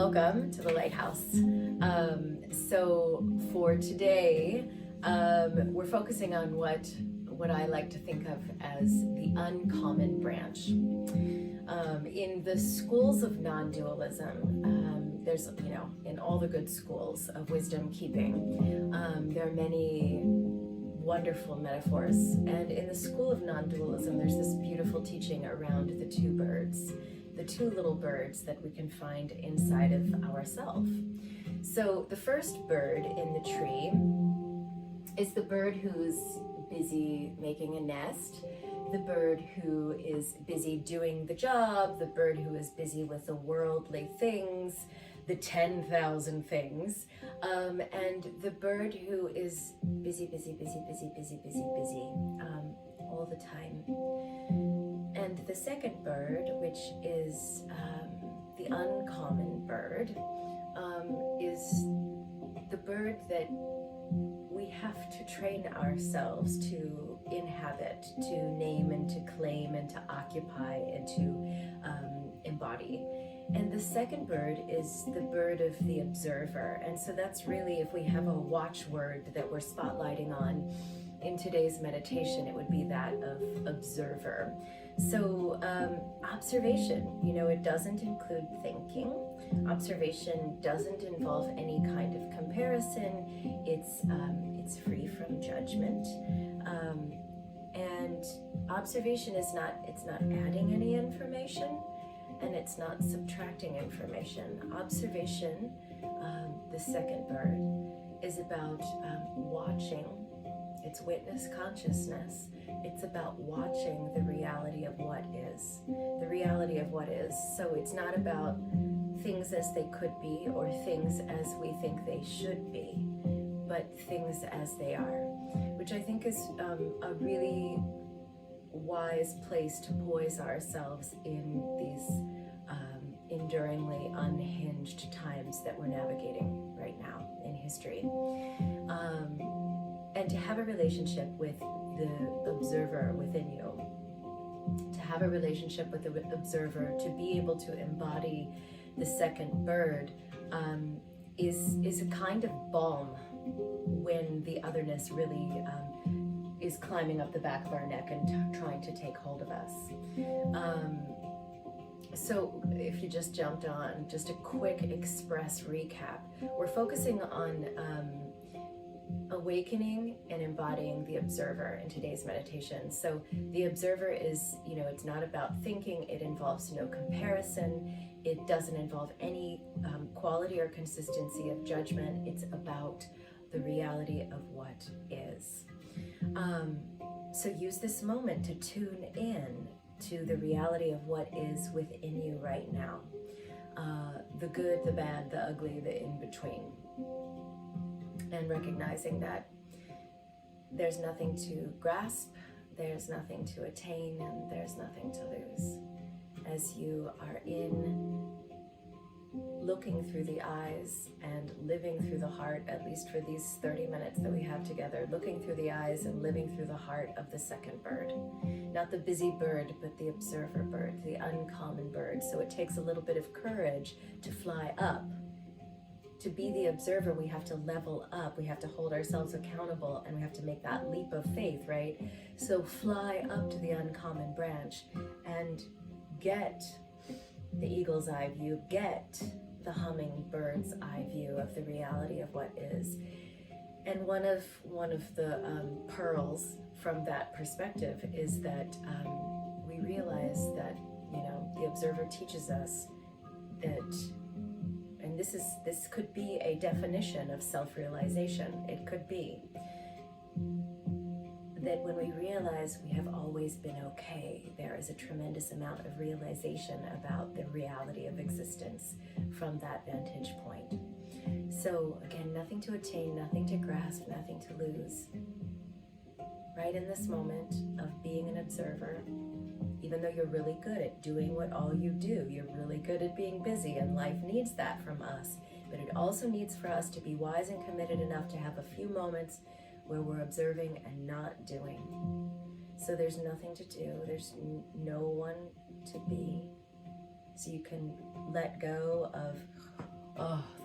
welcome to the Lighthouse. So for today, we're focusing on what I like to think of as the uncommon branch. In the schools of non-dualism, there's, in all the good schools of wisdom keeping, there are many wonderful metaphors. And in the school of non-dualism, there's this beautiful teaching around the two birds, the two little birds that we can find inside of ourselves. So the first bird in the tree is the bird who's busy making a nest, the bird who is busy doing the job, the bird who is busy with the worldly things, the 10,000 things, and the bird who is busy all the time. And the second bird, which is the uncommon bird, is the bird that we have to train ourselves to inhabit, to name and to claim and to occupy and to embody. And the second bird is the bird of the observer. And so that's really, if we have a watchword that we're spotlighting on in today's meditation, it would be that of observer. So observation, it doesn't include thinking. Observation doesn't involve any kind of comparison. It's free from judgment. And observation is not adding any information, and it's not subtracting information. Observation, the second bird, is about watching. It's witness consciousness. It's about watching the reality of what is. The reality of what is. So it's not about things as they could be or things as we think they should be, but things as they are, which I think is a really wise place to poise ourselves in these enduringly unhinged times that we're navigating right now in history. And to have a relationship with the observer within you, to have a relationship with the observer, to be able to embody the second bird, is a kind of balm when the otherness really is climbing up the back of our neck and trying to take hold of us. So if you just jumped on, just a quick express recap, we're focusing on awakening and embodying the observer in today's meditation. So the observer is, it's not about thinking, it involves no comparison, it doesn't involve any quality or consistency of judgment, it's about the reality of what is. So use this moment to tune in to the reality of what is within you right now. The good, the bad, the ugly, the in-between. And recognizing that there's nothing to grasp, there's nothing to attain, and there's nothing to lose. As you are in looking through the eyes and living through the heart, at least for these 30 minutes that we have together, looking through the eyes and living through the heart of the second bird. Not the busy bird, but the observer bird, the uncommon bird. So it takes a little bit of courage to fly up. To be the observer, we have to level up, we have to hold ourselves accountable, and we have to make that leap of faith, right? So fly up to the uncommon branch and get the eagle's eye view, get the hummingbird's eye view of the reality of what is. And one of the pearls from that perspective is that we realize that, the observer teaches us that, and this could be a definition of self-realization. It could be that when we realize we have always been okay, there is a tremendous amount of realization about the reality of existence from that vantage point. So again, nothing to attain, nothing to grasp, nothing to lose. Right in this moment of being an observer, even though you're really good at doing what all you do, you're really good at being busy, and life needs that from us. But it also needs for us to be wise and committed enough to have a few moments where we're observing and not doing. So there's nothing to do, there's no one to be. So you can let go of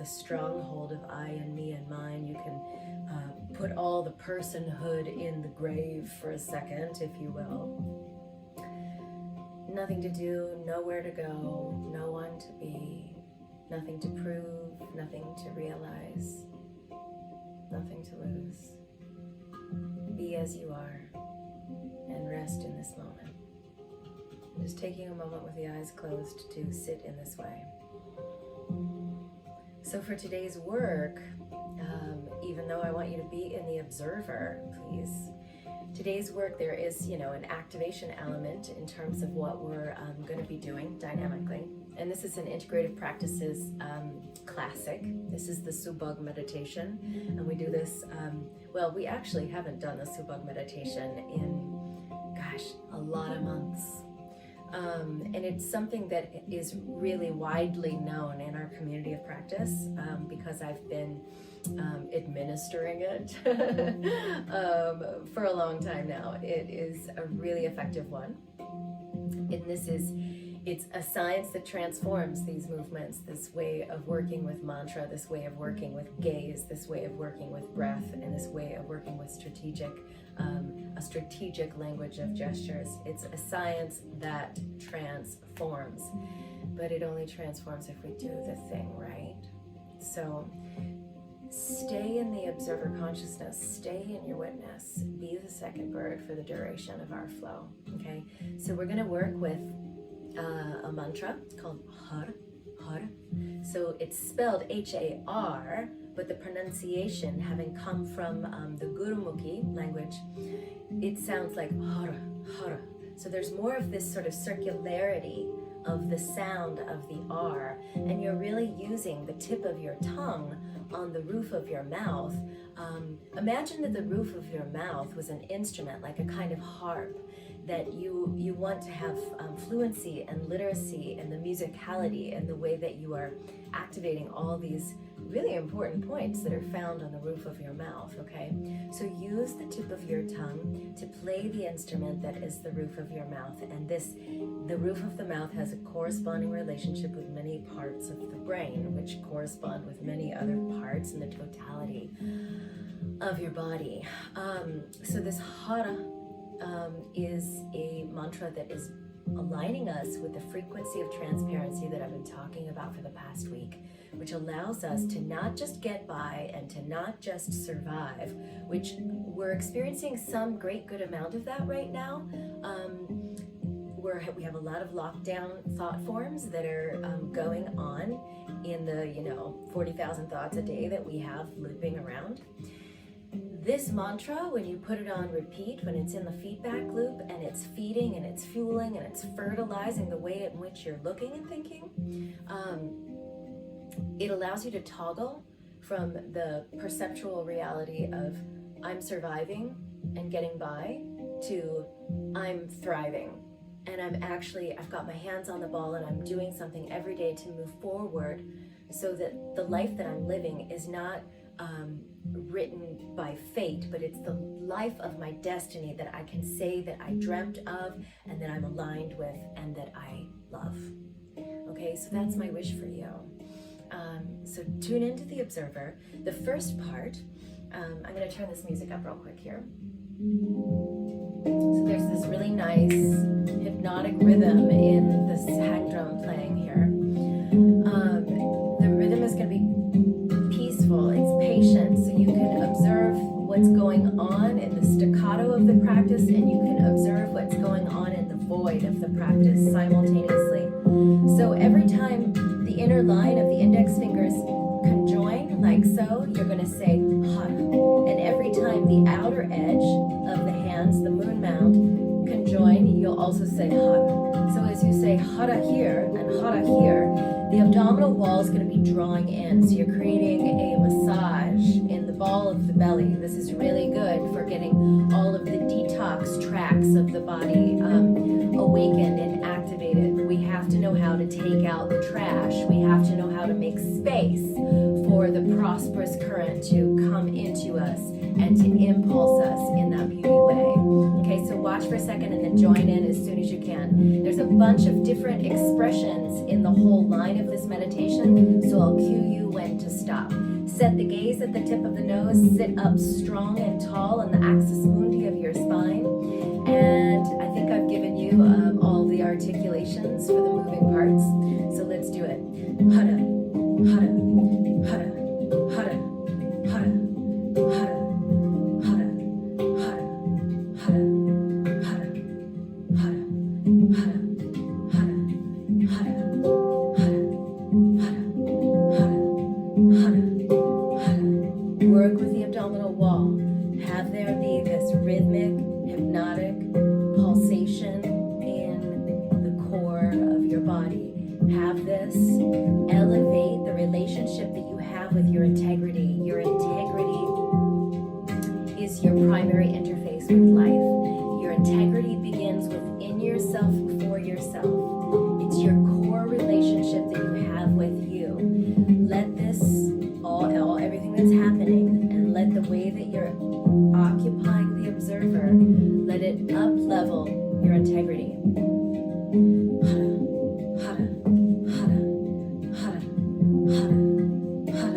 the stronghold of I and me and mine. You can put all the personhood in the grave for a second, if you will. Nothing to do, nowhere to go, no one to be, nothing to prove, nothing to realize, nothing to lose. Be as you are and rest in this moment. Just taking a moment with the eyes closed to sit in this way. So for today's work, even though I want you to be in the observer, please, today's work, there is, an activation element in terms of what we're going to be doing dynamically. And this is an integrative practices classic. This is the Subug meditation. And we do this, we actually haven't done the Subug meditation in, a lot of months. And it's something that is really widely known in our community of practice because I've been administering it for a long time now. It is a really effective one. And it's a science that transforms these movements, this way of working with mantra, this way of working with gaze, this way of working with breath, and this way of working with a strategic language of gestures. It's a science that transforms, but it only transforms if we do the thing right. So stay in the observer consciousness, stay in your witness, be the second bird for the duration of our flow, okay? So we're gonna work with a mantra called Har. So it's spelled H-A-R, but the pronunciation, having come from the Gurumukhi language, it sounds like Har. So there's more of this sort of circularity of the sound of the R, and you're really using the tip of your tongue on the roof of your mouth. Imagine that the roof of your mouth was an instrument, like a kind of harp, that you want to have fluency and literacy and the musicality and the way that you are activating all these really important points that are found on the roof of your mouth, okay? So use the tip of your tongue to play the instrument that is the roof of your mouth. And the roof of the mouth has a corresponding relationship with many parts of the brain, which correspond with many other parts in the totality of your body. So this Hara is a mantra that is aligning us with the frequency of transparency that I've been talking about for the past week, which allows us to not just get by and to not just survive, which we're experiencing some great good amount of that right now. We have a lot of lockdown thought forms that are going on in the 40,000 thoughts a day that we have looping around. This mantra, when you put it on repeat, when it's in the feedback loop and it's feeding and it's fueling and it's fertilizing the way in which you're looking and thinking, it allows you to toggle from the perceptual reality of I'm surviving and getting by to I'm thriving. And I've got my hands on the ball and I'm doing something every day to move forward so that the life that I'm living is not written by fate, but it's the life of my destiny that I can say that I dreamt of and that I'm aligned with and that I love. Okay, so that's my wish for you. So tune into the observer. The first part, I'm going to turn this music up real quick here. So there's this really nice hypnotic rhythm in this hang drum playing here. The rhythm is going to be peaceful, it's patient, so you can observe what's going on in the staccato of the practice and you can observe what's going on in the void of the practice simultaneously. So every time the inner line of the index fingers conjoin, like so, you're going to say Hara. And every time the outer edge of the hands, the moon mount, conjoin, you'll also say Hara. So as you say Hara here and Hara here, the abdominal wall is going to be drawing in. So you're creating a massage in the ball of the belly. This is really good for getting all of the detox tracts of the body awakened and activated. We have to know how to take out the trash. We have to know how to make space for the prosperous current to come into us and to impulse us in that beauty way. Okay, so watch for a second and then join in as soon as you can. There's a bunch of different expressions in the whole line of this meditation, so I'll cue you when to Set the gaze at the tip of the nose. Sit up strong and tall on the axis mundi of your spine. And I think I've given you all the articulations for the moving parts. So let's do it. Hara, hara, hara, hara, hara, hara, hara, hara, hara, hara, hara, hara, hara, hara, hara, hara. Work with the abdominal wall. Have there be this rhythmic, hypnotic pulsation in the core of your body. Have this elevate the relationship that you have with your integrity. Your integrity is your primary interface with life. Your integrity begins within yourself for yourself. It's your core relationship that you have with you. Let this, everything that's happening, and let the way that you're occupying the observer, let it up level your integrity. Hara, hara, hara, hara, hara, hara, hara, hara, hara, hara, hara, hara, hara, hara,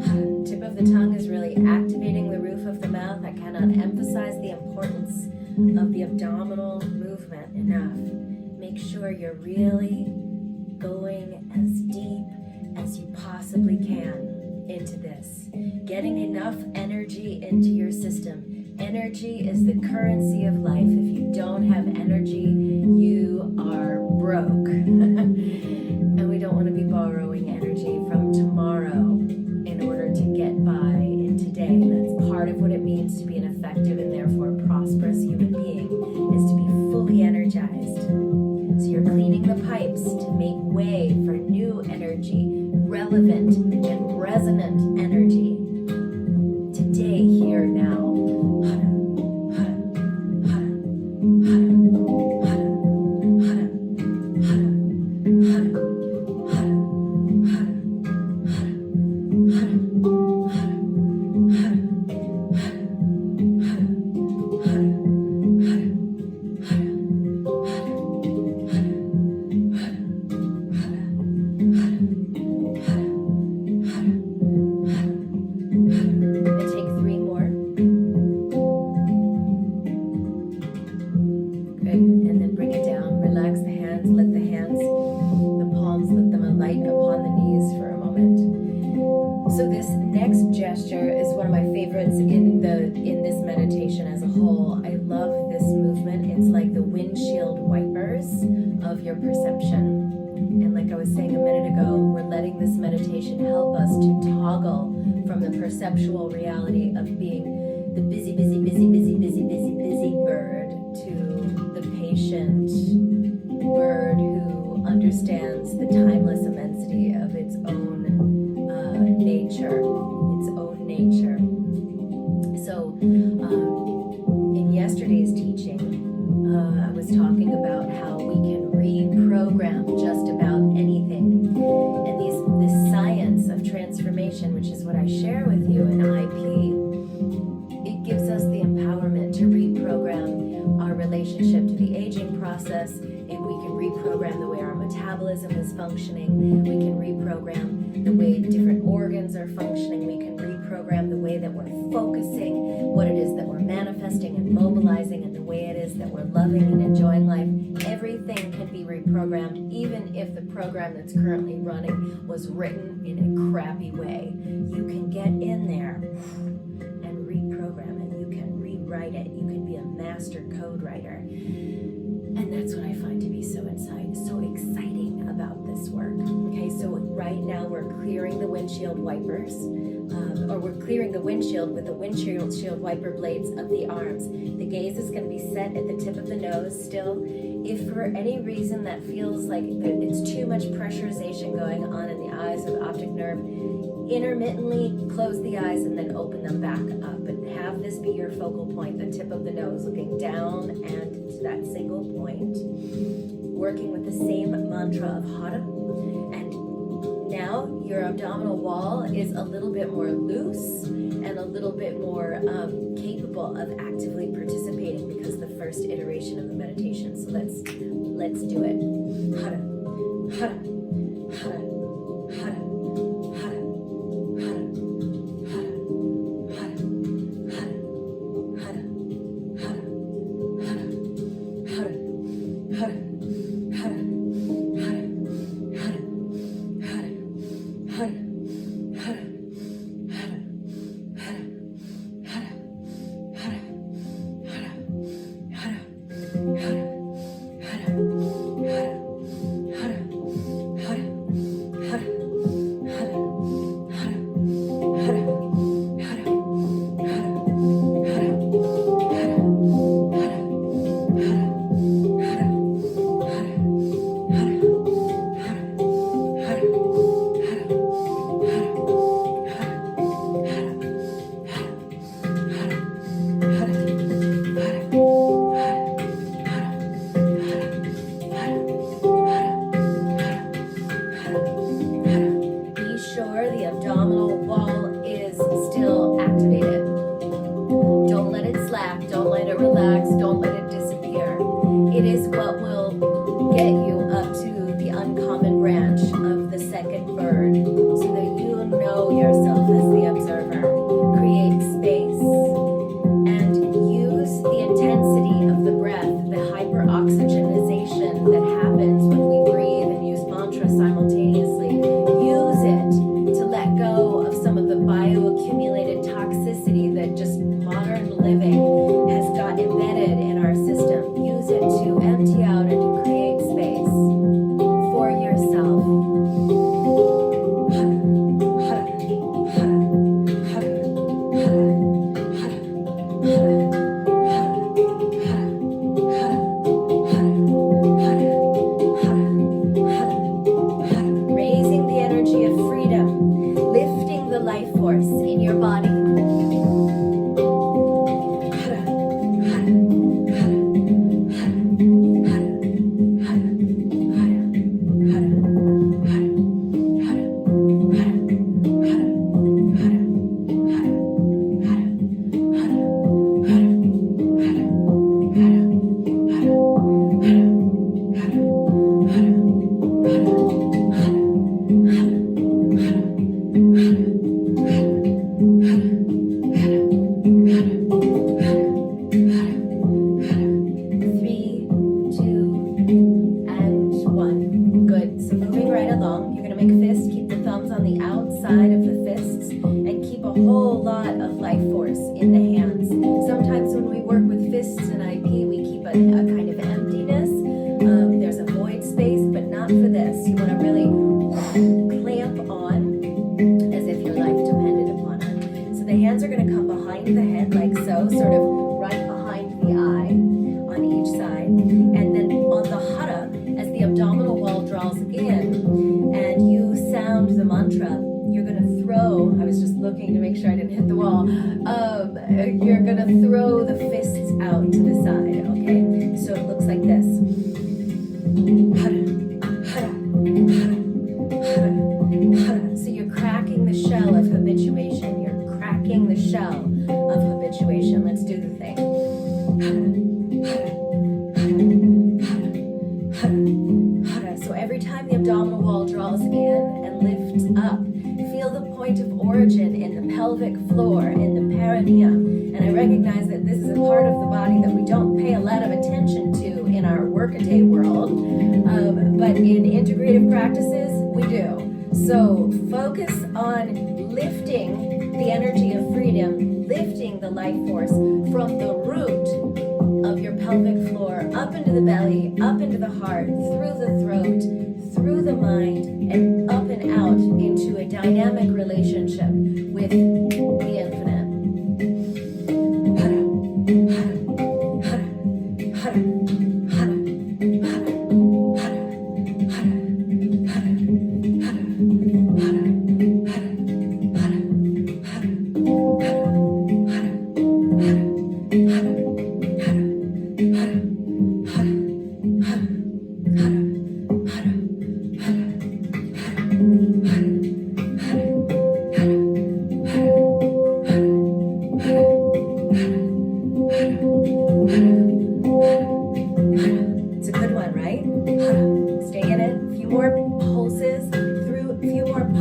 hara, tip of the tongue is really activating the roof of the mouth. I cannot emphasize the importance of the abdominal movement enough. Make sure you're really going as deep as you possibly can into this. Getting enough energy into your system. Energy is the currency of life. If you don't have energy, you are broke. And we don't want to be borrowing energy from tomorrow in order to get by in today. That's part of what it means to be an effective and therefore prosperous human being, is to be fully energized. So you're cleaning the pipes to make way for new energy, relevant and resonant energy. Today, here, now. Hara, hara, hara, hara, hara, hara, hara, hara, hara, hara, hara, hara, in this meditation as a whole. I love this movement. It's like the windshield wipers of your perception. And like I was saying a minute ago, we're letting this meditation help us to toggle from the perceptual reality of being the busy bird to the patient bird who understands the timeless immensity of its own nature. So in yesterday's teaching, I was talking about how we can reprogram just about anything. And this science of transformation, which is what I share with you in IP, it gives us the empowerment to reprogram our relationship to the aging process, and we can reprogram the way our metabolism is functioning. We can reprogram the way different organs are functioning. We can reprogram the way that we're focusing, what it is that we're manifesting and mobilizing, and the way it is that we're loving and enjoying life. Everything can be reprogrammed, even if the program that's currently running was written in a crappy way. You can get in there and reprogram it. You can rewrite it. You can be a master code writer. And that's what I find to be so exciting about this work. Okay, so right now we're clearing the windshield wipers, or we're clearing the windshield with the windshield wiper blades of the arms. The gaze is going to be set at the tip of the nose still. If for any reason that feels like it's too much pressurization going on in the eyes or the optic nerve, intermittently close the eyes and then open them back up. But have this be your focal point, the tip of the nose, looking down and to that single point. Working with the same mantra of Hara. And now your abdominal wall is a little bit more loose and a little bit more capable of actively participating because the first iteration of the meditation. So let's do it. Hara, hara, hara, hara, hara, hara, hara, hara, hara, hara, hara, hara, hara, hara, hara, hara, hara, hara, you're gonna throw the fists out to the side, okay? So it looks like this. So you're cracking the shell of habituation. You're cracking the shell of habituation. Let's do the thing. So every time the abdominal wall draws in and lifts up, feel the point of origin in the pelvic floor, in the perineum. And I recognize that this is a part of the body that we don't pay a lot of attention to in our workaday world, but in integrative practices, we do. So focus on lifting the energy of freedom, lifting the life force from the root of your pelvic floor, up into the belly, up into the heart, through the throat, through the mind, and up and out into a dynamic relationship with the infinite.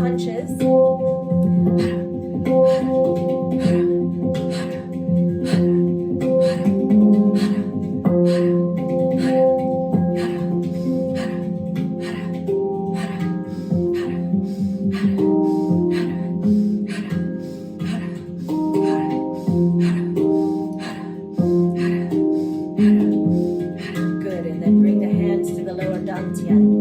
punches. Good, and then bring the hands to the lower dantian.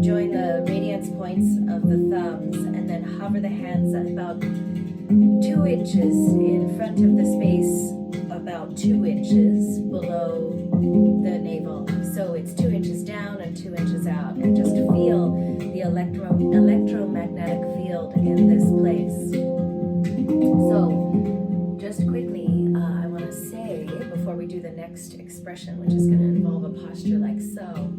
Join the radiance points of the thumbs and then hover the hands at about 2 inches in front of the space, about 2 inches below the navel. So it's 2 inches down and 2 inches out, and just feel the electromagnetic field in this place. So just quickly, I want to say before we do the next expression, which is going to involve a posture like so,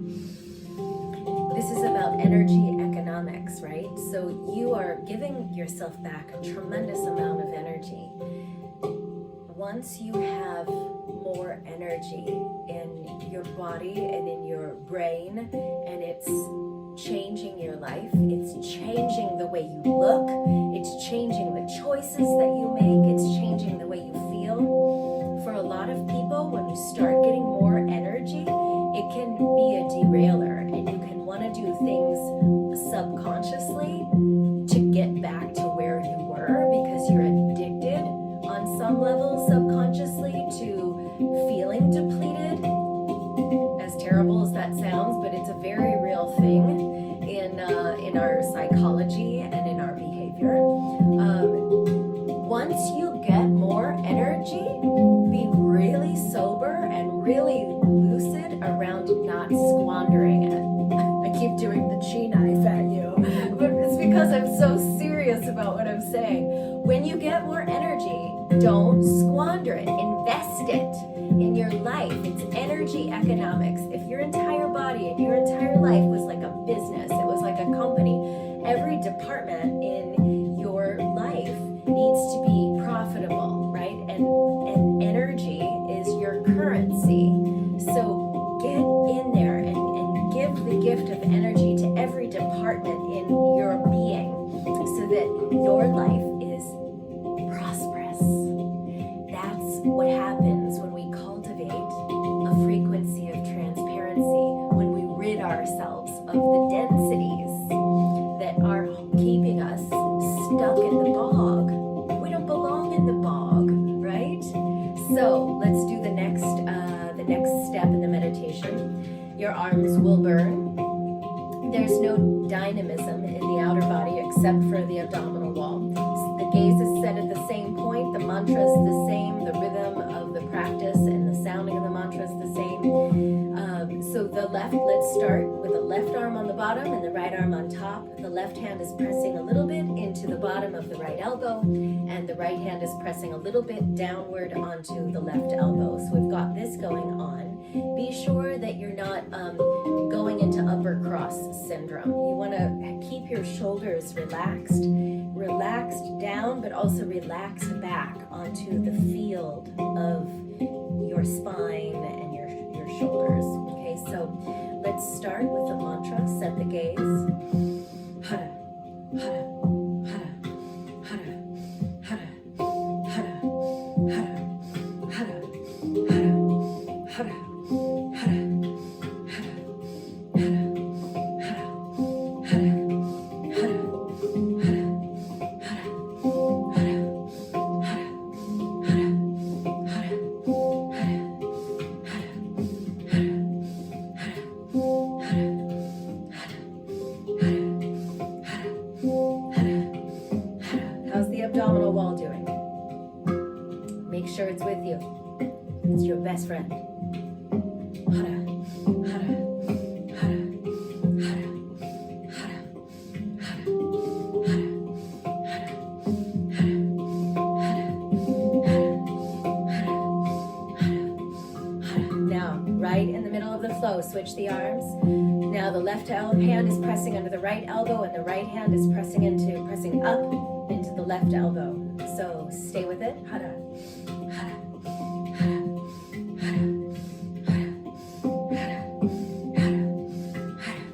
this is about energy economics, right? So you are giving yourself back a tremendous amount of energy. Once you have more energy in your body and in your brain, and it's changing your life, it's changing the way you look, it's changing the choices that you make, it's changing the way you feel. For a lot of people, when you start getting more energy, it can be a derailer, and you can want to do things subconsciously to get back to where you were, because you're addicted on some level subconsciously to feeling depleted. As terrible as that sounds, but it's a very real thing in our psychology and in our behavior. Once you get more energy, be really sober and really lucid around not squandering it. I keep doing the chi knife at you, but it's because I'm so serious about what I'm saying. When you get more energy, don't squander it. Invest it in your life. It's energy economics. If your entire body and your entire life was like a business, it was like a company, every department in your life needs to be profitable, right? And energy is your currency. So get in there and give the gift of energy to every department in your being so that your life is prosperous. That's what happens when we cultivate a frequency of transparency, when we rid ourselves of the densities that are keeping us stuck in the bog. We don't belong in the bog, right? So let's do the next step in the meditation. Your arms will burn. There's no dynamism in the outer body except for the abdominal wall. The gaze is set at the same point, the mantra is the same, the rhythm of the practice and the sounding of the mantra is the same. So the left, let's start with the left arm on the bottom and the right arm on top. The left hand is pressing a little bit into the bottom of the right elbow, and the right hand is pressing a little bit downward onto the left elbow. So we've got this going on. Be sure that you're not going into upper cross syndrome. You want to keep your shoulders relaxed down, but also relaxed back onto the field of your spine and your shoulders. Okay, so let's start with the mantra. Set the gaze. Hara, hara, hara, hara, hara, hara, hara, hara, hara, hara. Abdominal wall doing? Make sure it's with you. It's your best friend. Hara, hara, hara, hara, hara, hara, hara. Now, right in the middle of the flow, switch the arms. Now the left hand is pressing under the right elbow, and the right hand is pressing up into the left elbow. So stay with it. Hara, hara, hara, hara, hara, hara, hara, hara,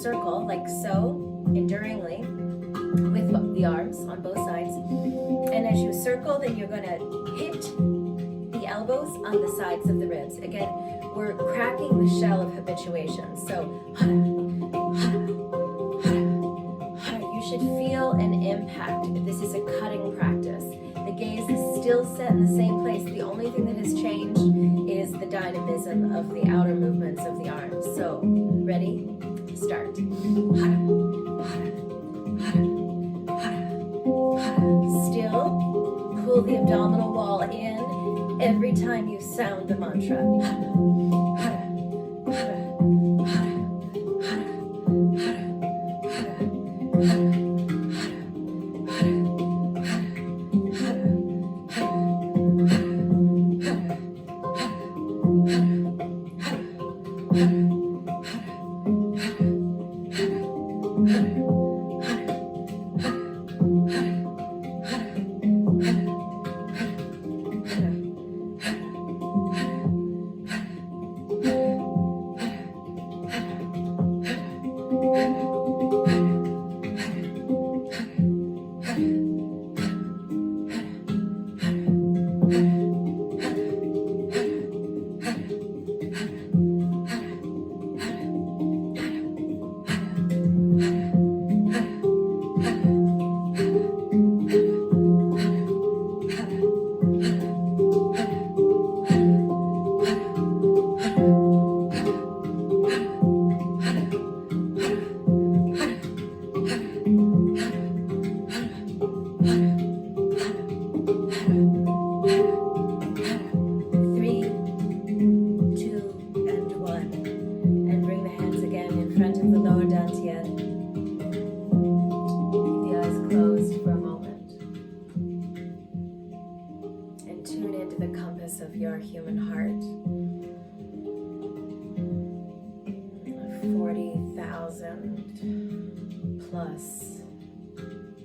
circle like so, enduringly, with the arms on both sides. And as you circle, then you're going to hit the elbows on the sides of the ribs. Again, we're cracking the shell of habituation. So, you should feel an impact. This is a cutting practice. The gaze is still set in the same place. The only thing that has changed is the dynamism of the outer movements of the arms. So, ready? Start. Still, pull the abdominal wall in every time you sound the mantra. Of your human heart. 40,000 plus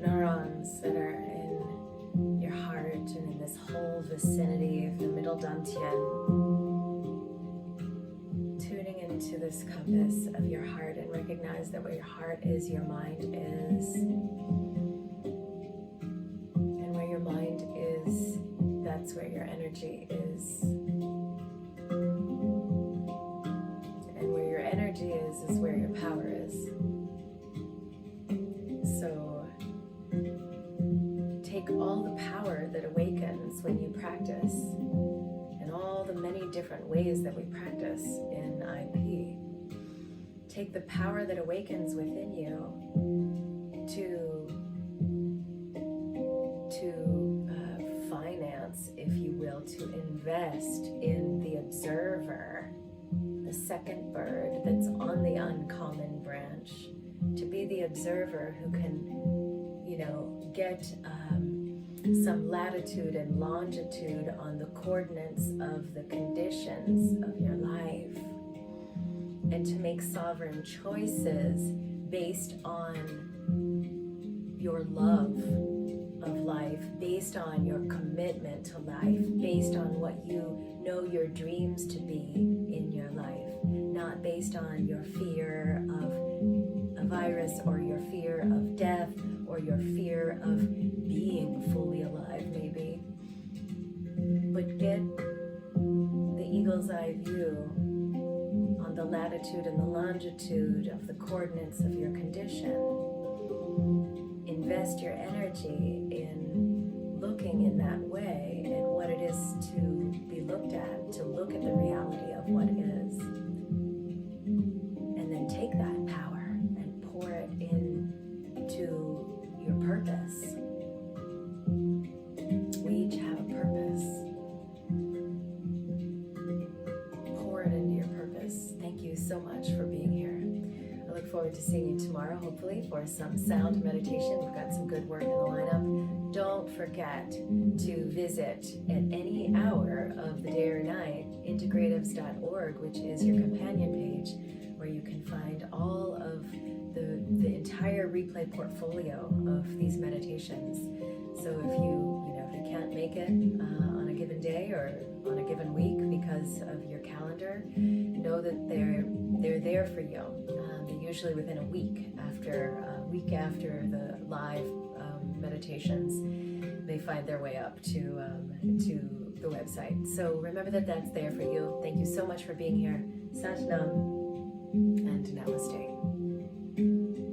neurons that are in your heart and in this whole vicinity of the middle dantian. Tuning into this compass of your heart, and recognize that where your heart is, your mind is. And where your mind is, that's where your energy is. And where your energy is where your power is. So take all the power that awakens when you practice, and all the many different ways that we practice in IP. Take the power that awakens within you to finance, if you will, to invest in the observer, the second bird that's on the uncommon branch, to be the observer who can, get some latitude and longitude on the coordinates of the conditions of your life, and to make sovereign choices based on your love of life, based on your commitment to life, based on what you know your dreams to be in your life, not based on your fear of a virus or your fear of death or your fear of being fully alive, maybe. But get the eagle's eye view on the latitude and the longitude of the coordinates of your condition. Invest your energy in looking in that way at what it is to be looked at, to look at the reality of what is. And then take that power and pour it into your purpose. We each have a purpose. Pour it into your purpose. Thank you so much for being here. I look forward to seeing you tomorrow, hopefully, for some sound meditation. We've got some good work in the lineup. Don't forget to visit at any hour of the day or night integratives.org, which is your companion page, where you can find all of the entire replay portfolio of these meditations. So if you can't make it on a given day or on a given week because of your calendar, know that there they're there for you. They're usually within a week after the live meditations. They find their way up to the website. So remember that that's there for you. Thank you so much for being here. Sat Nam and Namaste.